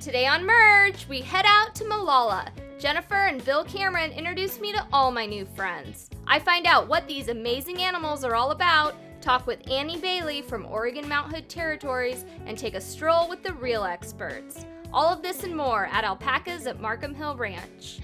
Today on Merge, we head out to Molalla. Jennifer and Bill Cameron introduced me to all my new friends. I find out what these amazing animals are all about, talk with Annie Bailey from Oregon Mount Hood Territories, and take a stroll with the real experts. All of this and more at Alpacas at Markham Hill Ranch.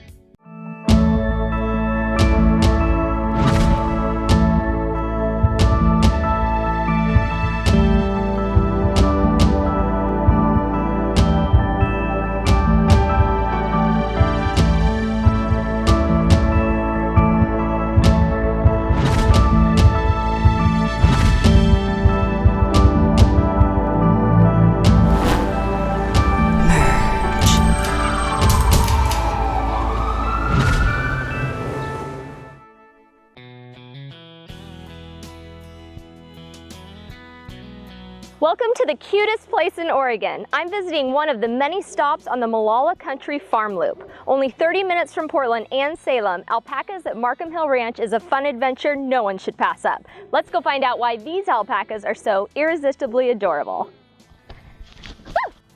Welcome to the cutest place in Oregon. I'm visiting one of the many stops on the Molalla Country Farm Loop. Only 30 minutes from Portland and Salem, Alpacas at Markham Hill Ranch is a fun adventure no one should pass up. Let's go find out why these alpacas are so irresistibly adorable.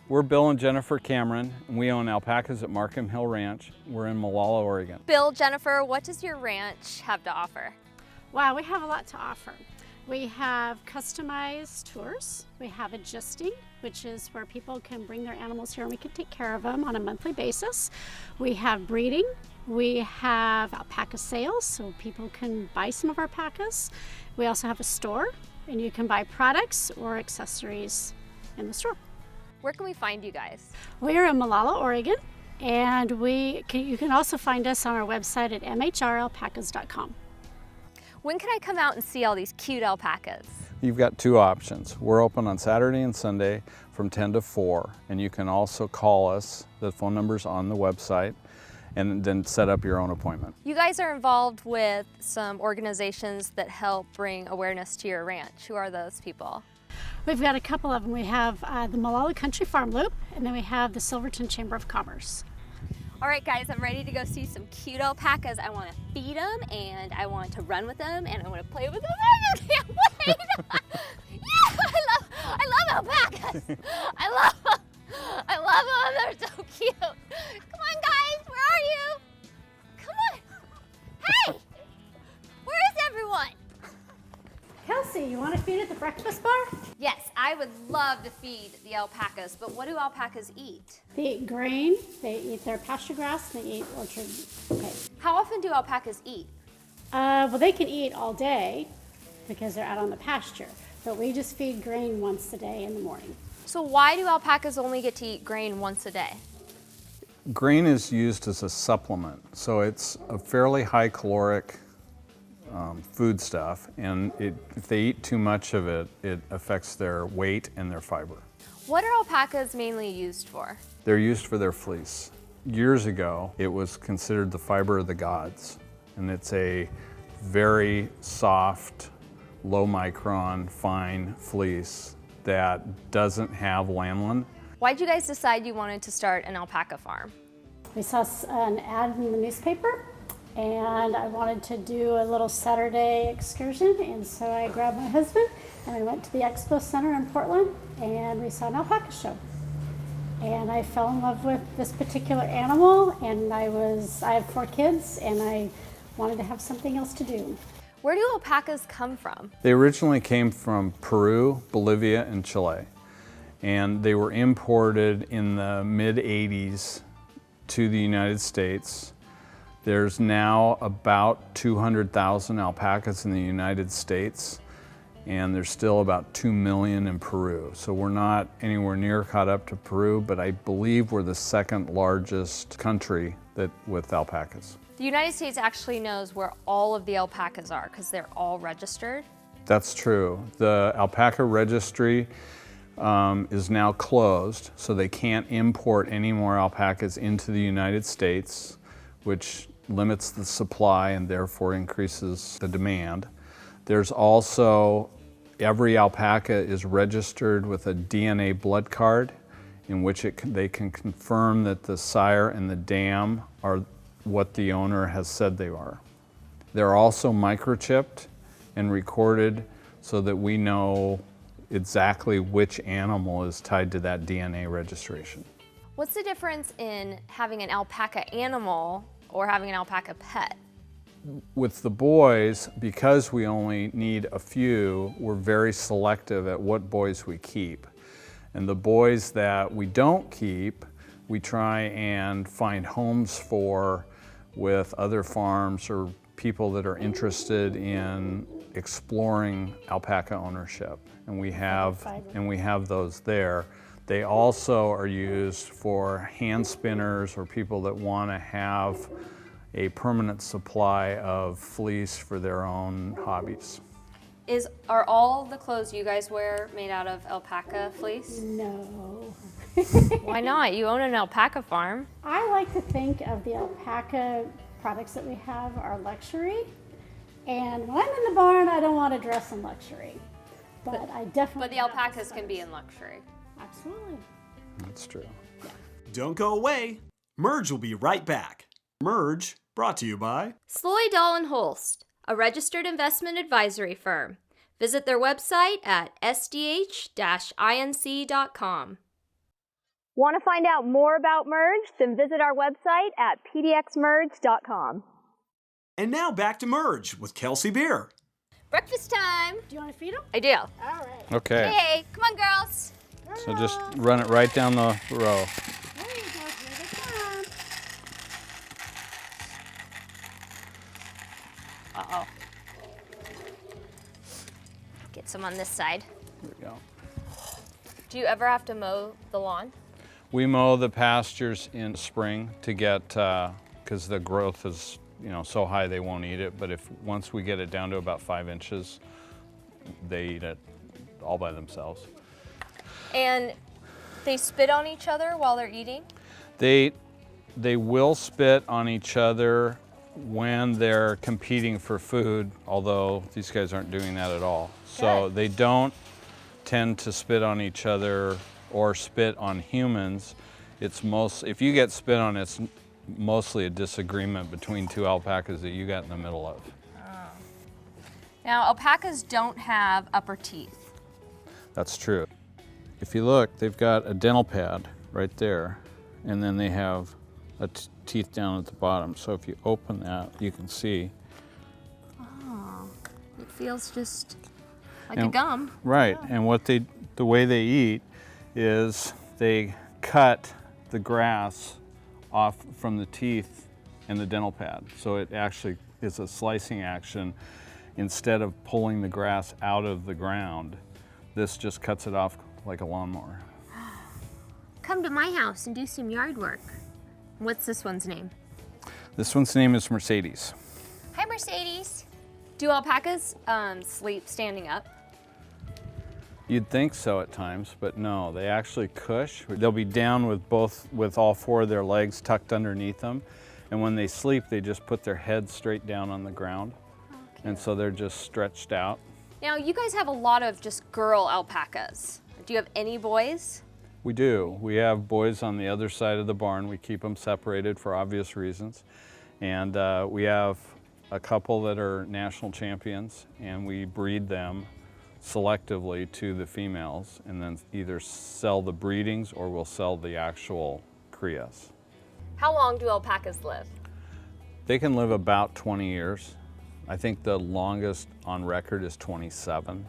We're Bill and Jennifer Cameron, and we own Alpacas at Markham Hill Ranch. We're in Molalla, Oregon. Bill, Jennifer, what does your ranch have to offer? Wow, we have a lot to offer. We have customized tours. We have adjusting, which is where people can bring their animals here and we can take care of them on a monthly basis. We have breeding. We have alpaca sales, so people can buy some of our alpacas. We also have a store, and you can buy products or accessories in the store. Where can we find you guys? We are in Molalla, Oregon, and you can also find us on our website at mhralpacas.com. When can I come out and see all these cute alpacas? You've got two options. We're open on Saturday and Sunday from 10 to 4, and you can also call us. The phone number's on the website, and then set up your own appointment. You guys are involved with some organizations that help bring awareness to your ranch. Who are those people? We've got a couple of them. We have the Molalla Country Farm Loop, and then we have the Silverton Chamber of Commerce. All right, guys, I'm ready to go see some cute alpacas. I want to feed them, and I want to run with them, and I want to play with them. I can't wait! Yeah, I love alpacas. I love them. They're so cute. Come on, guys, where are you? Come on. Hey, where is everyone? Kelsey, you want to feed at the breakfast bar? Yes, I would love to feed the alpacas, but what do alpacas eat? They eat grain, they eat their pasture grass, and they eat orchard hay. How often do alpacas eat? Well, they can eat all day because they're out on the pasture, but we just feed grain once a day in the morning. So why do alpacas only get to eat grain once a day? Grain is used as a supplement, so it's a fairly high caloric food stuff, and if they eat too much of it, it affects their weight and their fiber. What are alpacas mainly used for? They're used for their fleece. Years ago, it was considered the fiber of the gods, and it's a very soft, low micron, fine fleece that doesn't have lanolin. Why'd you guys decide you wanted to start an alpaca farm? We saw an ad in the newspaper, and I wanted to do a little Saturday excursion, and so I grabbed my husband and we went to the Expo Center in Portland, and we saw an alpaca show. And I fell in love with this particular animal, and I have 4 kids, and I wanted to have something else to do. Where do alpacas come from? They originally came from Peru, Bolivia, and Chile, and they were imported in the mid-80s to the United States. There's now about 200,000 alpacas in the United States, and there's still about 2 million in Peru. So we're not anywhere near caught up to Peru, but I believe we're the second largest country with alpacas. The United States actually knows where all of the alpacas are because they're all registered. That's true. The alpaca registry is now closed, so they can't import any more alpacas into the United States, which limits the supply and therefore increases the demand. There's also, every alpaca is registered with a DNA blood card in which they can confirm that the sire and the dam are what the owner has said they are. They're also microchipped and recorded so that we know exactly which animal is tied to that DNA registration. What's the difference in having an alpaca animal or having an alpaca pet? With the boys, because we only need a few, we're very selective at what boys we keep. And the boys that we don't keep, we try and find homes for with other farms or people that are interested in exploring alpaca ownership. And we have those there. They also are used for hand spinners or people that want to have a permanent supply of fleece for their own hobbies. Are all the clothes you guys wear made out of alpaca fleece? No. Why not? You own an alpaca farm. I like to think of the alpaca products that we have are luxury. And when I'm in the barn, I don't want to dress in luxury. But I definitely. But the alpacas can be in luxury. Absolutely. That's true. Don't go away. Merge will be right back. Merge, brought to you by Sloy Dahl & Holst, a registered investment advisory firm. Visit their website at sdh-inc.com. Want to find out more about Merge? Then visit our website at pdxmerge.com. And now back to Merge with Kelsey Beer. Breakfast time. Do you want to feed them? I do. All right. Okay. Hey, come on, girls. So just run it right down the row. There you go. Here they come. Uh-oh. Get some on this side. There we go. Do you ever have to mow the lawn? We mow the pastures in spring to get, because the growth is, so high they won't eat it. But once we get it down to about 5 inches, they eat it all by themselves. And they spit on each other while they're eating? They will spit on each other when they're competing for food, although these guys aren't doing that at all. So they don't tend to spit on each other or spit on humans. If you get spit on, it's mostly a disagreement between two alpacas that you got in the middle of. Oh. Now, alpacas don't have upper teeth. That's true. If you look, they've got a dental pad right there, and then they have teeth down at the bottom. So if you open that, you can see. Oh, it feels just like a gum. Right, and the way they eat is they cut the grass off from the teeth and the dental pad. So it actually is a slicing action. Instead of pulling the grass out of the ground, this just cuts it off like a lawnmower. Come to my house and do some yard work. What's this one's name? This one's name is Mercedes. Hi, Mercedes. Do alpacas sleep standing up? You'd think so at times, but no, they actually cush. They'll be down with all 4 of their legs tucked underneath them. And when they sleep, they just put their head straight down on the ground. Okay. And so they're just stretched out. Now, you guys have a lot of just girl alpacas. Do you have any boys? We do. We have boys on the other side of the barn. We keep them separated for obvious reasons. And we have a couple that are national champions, and we breed them selectively to the females and then either sell the breedings or we'll sell the actual crias. How long do alpacas live? They can live about 20 years. I think the longest on record is 27,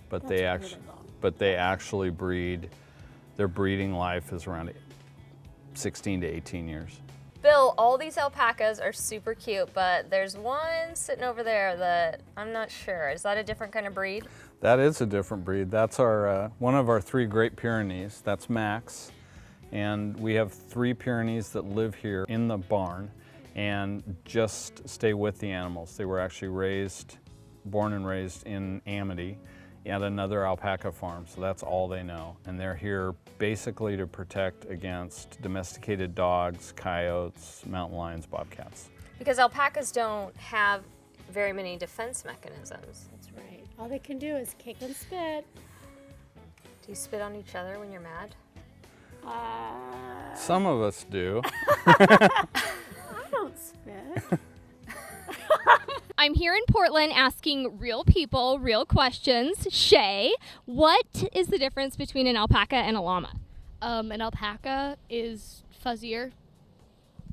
but they actually breed. Their breeding life is around 16 to 18 years. Bill, all these alpacas are super cute, but there's one sitting over there that I'm not sure. Is that a different kind of breed? That is a different breed. That's our one of our 3 Great Pyrenees. That's Max. And we have 3 Pyrenees that live here in the barn and just stay with the animals. They were actually born and raised in Amity at another alpaca farm, so that's all they know. And they're here basically to protect against domesticated dogs, coyotes, mountain lions, bobcats. Because alpacas don't have very many defense mechanisms. That's right. All they can do is kick and spit. Do you spit on each other when you're mad? Some of us do. I don't spit. I'm here in Portland asking real people, real questions. Shay, what is the difference between an alpaca and a llama? An alpaca is fuzzier.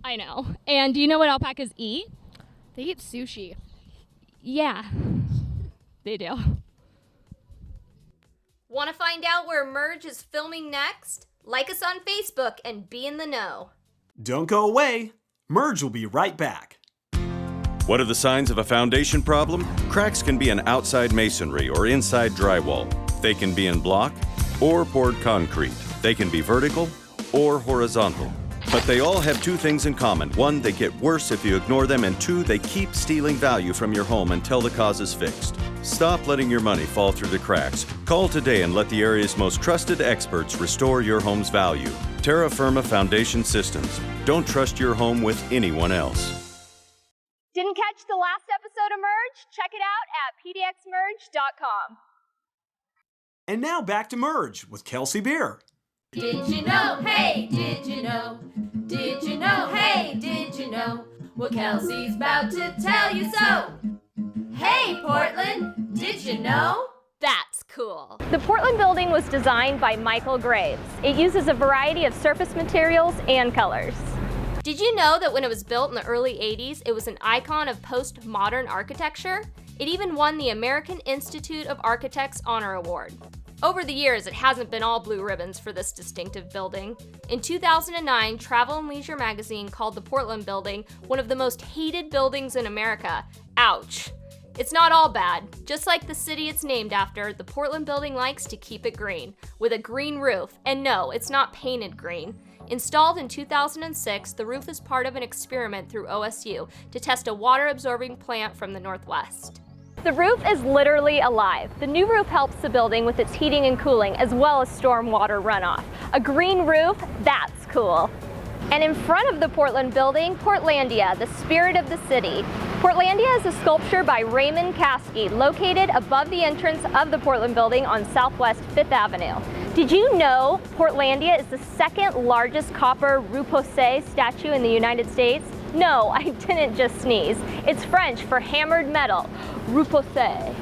I know. And do you know what alpacas eat? They eat sushi. Yeah, they do. Want to find out where Merge is filming next? Like us on Facebook and be in the know. Don't go away. Merge will be right back. What are the signs of a foundation problem? Cracks can be in outside masonry or inside drywall. They can be in block or poured concrete. They can be vertical or horizontal. But they all have two things in common. One, they get worse if you ignore them, and two, they keep stealing value from your home until the cause is fixed. Stop letting your money fall through the cracks. Call today and let the area's most trusted experts restore your home's value. Terra Firma Foundation Systems. Don't trust your home with anyone else. Didn't catch the last episode of Merge? Check it out at pdxmerge.com. And now back to Merge with Kelsey Beer. Did you know? Hey, did you know? Did you know? Hey, did you know? Well, Kelsey's about to tell you so. Hey, Portland, did you know? That's cool. The Portland building was designed by Michael Graves. It uses a variety of surface materials and colors. Did you know that when it was built in the early 80s, it was an icon of postmodern architecture? It even won the American Institute of Architects Honor Award. Over the years, it hasn't been all blue ribbons for this distinctive building. In 2009, Travel and Leisure magazine called the Portland building one of the most hated buildings in America. Ouch. It's not all bad. Just like the city it's named after, the Portland building likes to keep it green, with a green roof. And no, it's not painted green. Installed in 2006, the roof is part of an experiment through OSU to test a water-absorbing plant from the Northwest. The roof is literally alive. The new roof helps the building with its heating and cooling, as well as storm water runoff. A green roof, that's cool. And in front of the Portland building, Portlandia, the spirit of the city. Portlandia is a sculpture by Raymond Caskey, located above the entrance of the Portland building on Southwest 5th Avenue. Did you know Portlandia is the second largest copper repoussé statue in the United States? No, I didn't just sneeze. It's French for hammered metal, repoussé.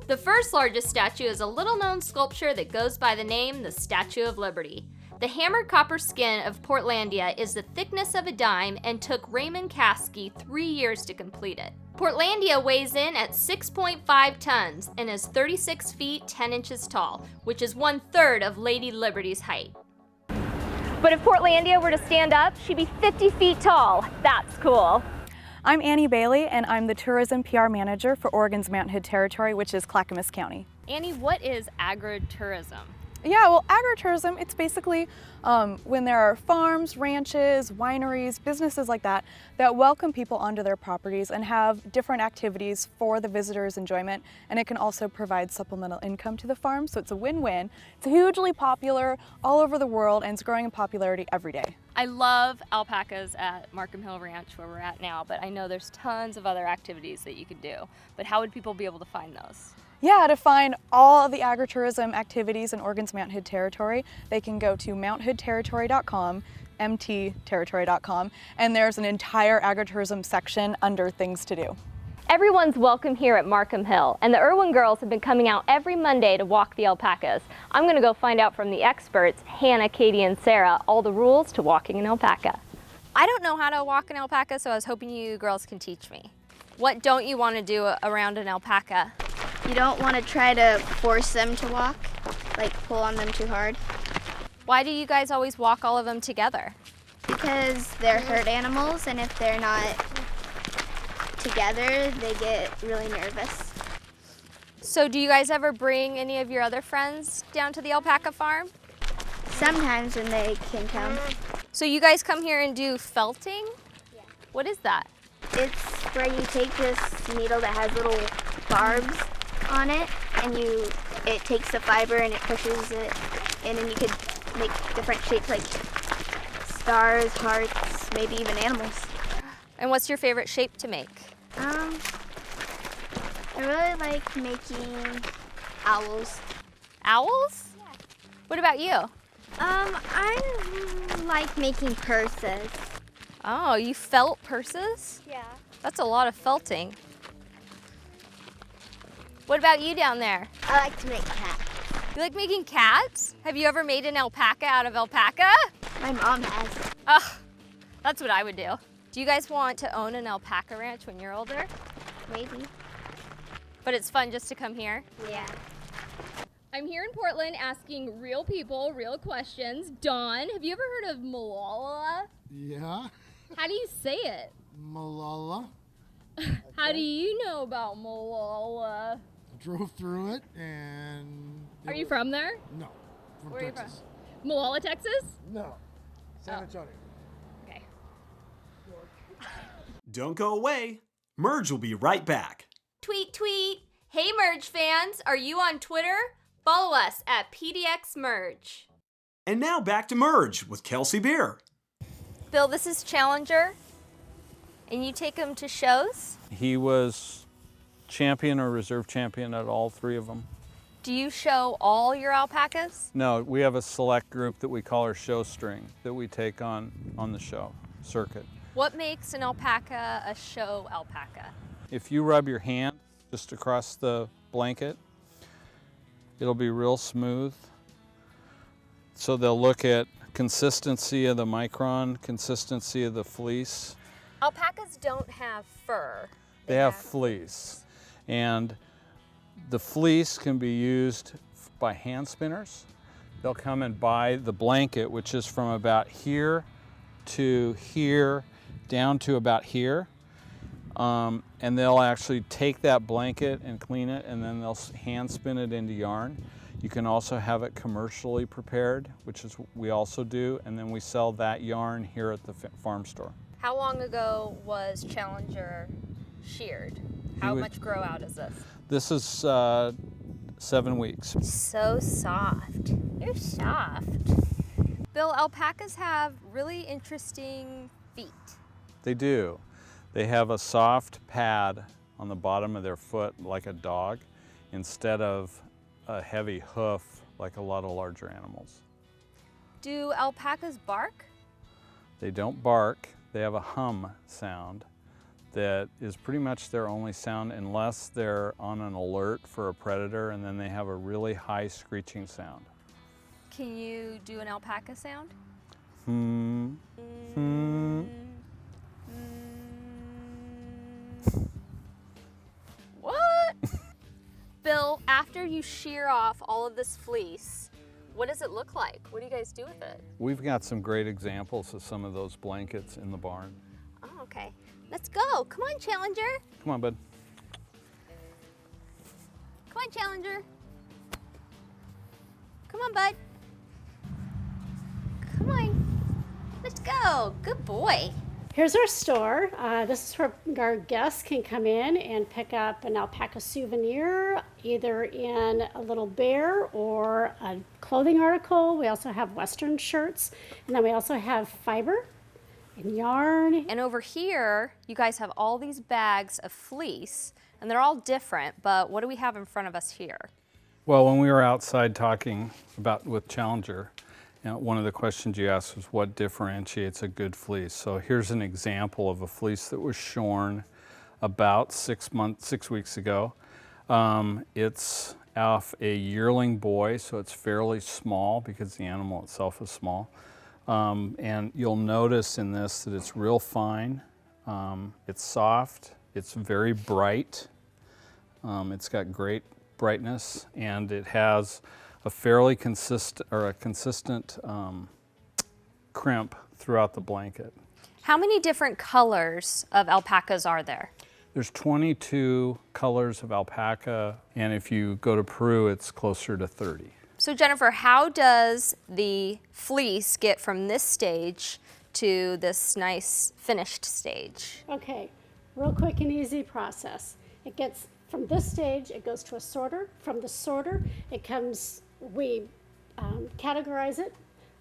The first largest statue is a little-known sculpture that goes by the name the Statue of Liberty. The hammered copper skin of Portlandia is the thickness of a dime and took Raymond Caskey 3 years to complete it. Portlandia weighs in at 6.5 tons and is 36 feet 10 inches tall, which is 1/3 of Lady Liberty's height. But if Portlandia were to stand up, she'd be 50 feet tall. That's cool. I'm Annie Bailey, and I'm the Tourism PR Manager for Oregon's Mountain Hood Territory, which is Clackamas County. Annie, what is agritourism? Yeah, well, agritourism, it's basically when there are farms, ranches, wineries, businesses like that welcome people onto their properties and have different activities for the visitors' enjoyment, and it can also provide supplemental income to the farm, so it's a win-win. It's hugely popular all over the world, and it's growing in popularity every day. I love alpacas at Marquam Hill Ranch where we're at now, but I know there's tons of other activities that you could do. But how would people be able to find those? Yeah, to find all of the agritourism activities in Oregon's Mountain Hood Territory, they can go to mounthoodterritory.com, mtterritory.com, and there's an entire agritourism section under things to do. Everyone's welcome here at Marquam Hill, and the Irwin girls have been coming out every Monday to walk the alpacas. I'm going to go find out from the experts, Hannah, Katie, and Sarah, all the rules to walking an alpaca. I don't know how to walk an alpaca, so I was hoping you girls can teach me. What don't you want to do around an alpaca? You don't want to try to force them to walk, like pull on them too hard. Why do you guys always walk all of them together? Because they're herd animals, and if they're not together, they get really nervous. So do you guys ever bring any of your other friends down to the alpaca farm? Sometimes when they can come. So you guys come here and do felting? Yeah. What is that? It's where you take this needle that has little barbs on it, and it takes the fiber and it pushes it in, and you could make different shapes like stars, hearts, maybe even animals. And what's your favorite shape to make? I really like making owls. Owls? Yeah. What about you? I like making purses. Oh, you felt purses? Yeah. That's a lot of felting. What about you down there? I like to make hats. You like making cats? Have you ever made an alpaca out of alpaca? My mom has. Ugh, that's what I would do. Do you guys want to own an alpaca ranch when you're older? Maybe. But it's fun just to come here? Yeah. I'm here in Portland asking real people real questions. Dawn, have you ever heard of Malala? Yeah, How do you say it? Malala. How do you know about Malala? Drove through it and. Are you from there? No, from Where are you Texas. from? Malala, Texas? No, San Oh. Antonio. Okay. Don't go away. Merge will be right back. Tweet, tweet. Hey Merge fans, are you on Twitter? Follow us at PDXMerge. And now back to Merge with Kelsey Beer. Bill, this is Challenger, and you take him to shows? He was champion or reserve champion at all 3 of them. Do you show all your alpacas? No, we have a select group that we call our show string that we take on the show circuit. What makes an alpaca a show alpaca? If you rub your hand just across the blanket, it'll be real smooth. So they'll look at consistency of the micron, consistency of the fleece. Alpacas don't have fur. They have fleece. And the fleece can be used by hand spinners. They'll come and buy the blanket, which is from about here to here, down to about here. And they'll actually take that blanket and clean it, and then they'll hand spin it into yarn. You can also have it commercially prepared, which is what we also do, and then we sell that yarn here at the farm store. How long ago was Challenger sheared? How was- much grow out is this? This is 7 weeks. So soft. They're soft. Bill, alpacas have really interesting feet. They do. They have a soft pad on the bottom of their foot like a dog instead of a heavy hoof like a lot of larger animals. Do alpacas bark? They don't bark. They have a hum sound that is pretty much their only sound unless they're on an alert for a predator, and then they have a really high screeching sound. Can you do an alpaca sound? Hmm. Hmm. What? Bill, after you shear off all of this fleece, what does it look like? What do you guys do with it? We've got some great examples of some of those blankets in the barn. Oh, okay. Let's go. Come on, Challenger. Come on, bud. Come on, Challenger. Come on, bud. Come on. Let's go. Good boy. Here's our store. This is where our guests can come in and pick up an alpaca souvenir, either in a little bear or a clothing article. We also have Western shirts, and then we also have fiber and yarn. And over here, you guys have all these bags of fleece, and they're all different, but what do we have in front of us here? Well, when we were outside talking with Challenger, one of the questions you asked was what differentiates a good fleece. So here's an example of a fleece that was shorn about 6 weeks ago. It's off a yearling boy, so it's fairly small because the animal itself is small. And you'll notice in this that it's real fine. It's soft. It's very bright. It's got great brightness, and it has a fairly consistent crimp throughout the blanket. How many different colors of alpacas are there? There's 22 colors of alpaca, and if you go to Peru, it's closer to 30. So Jennifer, how does the fleece get from this stage to this nice finished stage? Okay, real quick and easy process. It gets from this stage, it goes to a sorter. From the sorter, it comes, we categorize it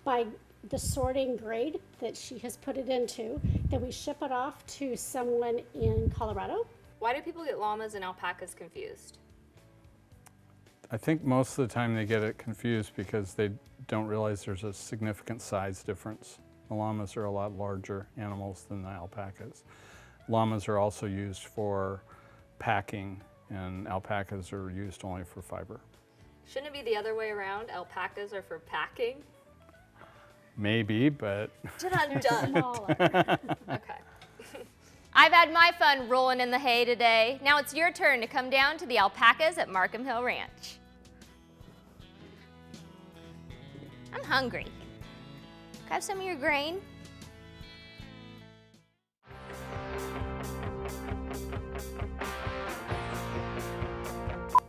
by the sorting grade that she has put it into. Then we ship it off to someone in Colorado. Why do people get llamas and alpacas confused? I think most of the time they get it confused because they don't realize there's a significant size difference. The llamas are a lot larger animals than the alpacas. Llamas are also used for packing, and alpacas are used only for fiber. Shouldn't it be the other way around? Alpacas are for packing. Maybe, but Done. Okay. I've had my fun rolling in the hay today. Now it's your turn to come down to the alpacas at Markham Hill Ranch. I'm hungry. Can I have some of your grain?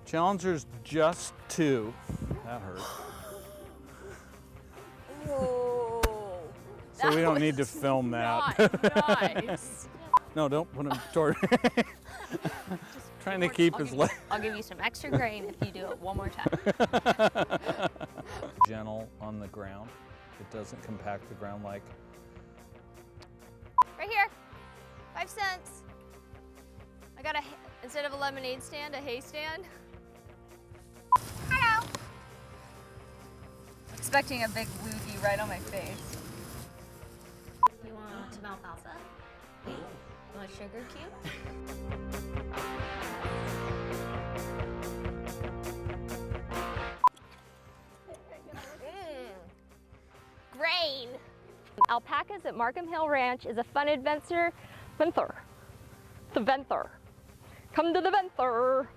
Challenger's just 2. That hurt. Whoa. So we don't need to film that. Not nice. No, don't put him toward. Trying to keep his leg. I'll give you some extra grain if you do it one more time. Gentle on the ground. It doesn't compact the ground like. Right here, 5 cents. I got instead of a lemonade stand, a hay stand. Hello. Expecting a big loogie right on my face. You want some alfalfa? You want a sugar cube? Grain. Alpacas at Markham Hill Ranch is a fun adventure. Venture. The venture. Come to the venture.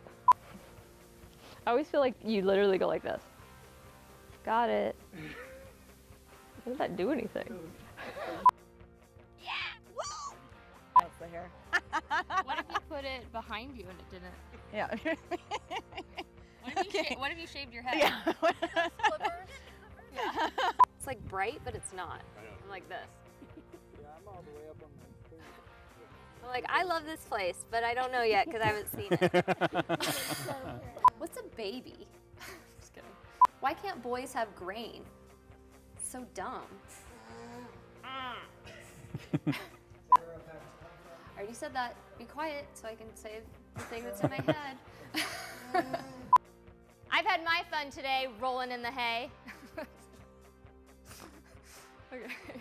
I always feel like you literally go like this. Got it. Doesn't that do anything? Yeah! Woo! That's the hair. What if you put it behind you and it didn't? Yeah. What if you shaved your head? Yeah. Clippers? Yeah. It's like bright, but it's not. I'm like this. Yeah, I'm all the way up on the screen. I'm like, I love this place, but I don't know yet because I haven't seen it. What's a baby? Just kidding. Why can't boys have grain? It's so dumb. I already said that. Be quiet so I can say the thing that's in my head. I've had my fun today rolling in the hay. Okay.